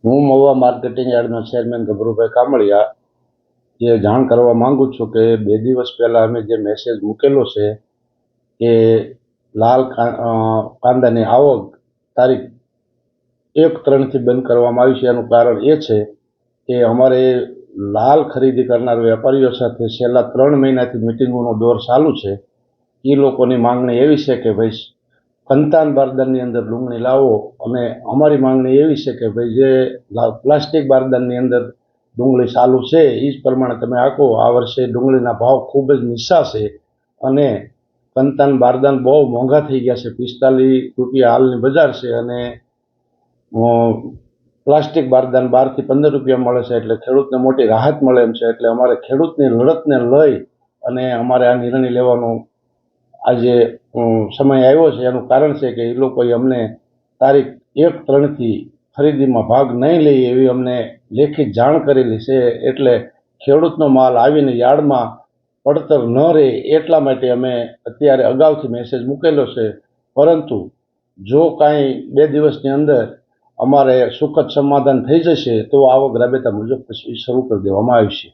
હું Mahuva marketing યાર્ડનો chairman Gabhrubhai Kamaliya જે જાણ કરવા માંગુ છું કે 2 દિવસ પહેલાં અમે જે મેસેજ મૂકેલો છે કે લાલ કાંદાની આવક તારીખ 1-3થી બંધ કરવામાં આવી છે. એનું કારણ એ છે કે અમારે લાલ ખરીદી કરનાર વેપારીઓ સાથે છેલ્લા 3 મહિનાથી મિટિંગોનો દોર ચાલુ છે. એ લોકોની માંગણી એવી છે કે ભાઈ કંતાન બારદાનની અંદર ડુંગળી લાવો, અને અમારી માંગણી એવી છે કે ભાઈ જે પ્લાસ્ટિક બારદાનની અંદર ડુંગળી ચાલુ છે એ જ પ્રમાણે તમે આખો. આ વર્ષે ડુંગળીના ભાવ ખૂબ જ નીચા છે અને કંતાન બારદાન બહુ મોંઘા થઈ ગયા છે. 45 રૂપિયા હાલની બજાર છે અને પ્લાસ્ટિક બારદાન 12 થી 15 રૂપિયા મળે છે. એટલે ખેડૂતને મોટી રાહત મળે એમ છે. એટલે અમારે ખેડૂતની લડતને લઈ અને અમારે આ નિર્ણય લેવાનો આજે સમય આવ્યો છે. એનું કારણ છે કે એ લોકોએ અમને તારીખ 1-3થી ખરીદીમાં ભાગ નહીં લઈએ એવી અમને લેખિત જાણ કરેલી છે. એટલે ખેડૂતનો માલ આવીને યાર્ડમાં પડતર ન રહે એટલા માટે અમે અત્યારે અગાઉથી મેસેજ મૂકેલો છે. પરંતુ જો કાંઈ 2 દિવસની અંદર અમારે સુખદ સમાધાન થઈ જશે તો આવક રાબેતા મુજબ પછી શરૂ કરી દેવામાં આવશે.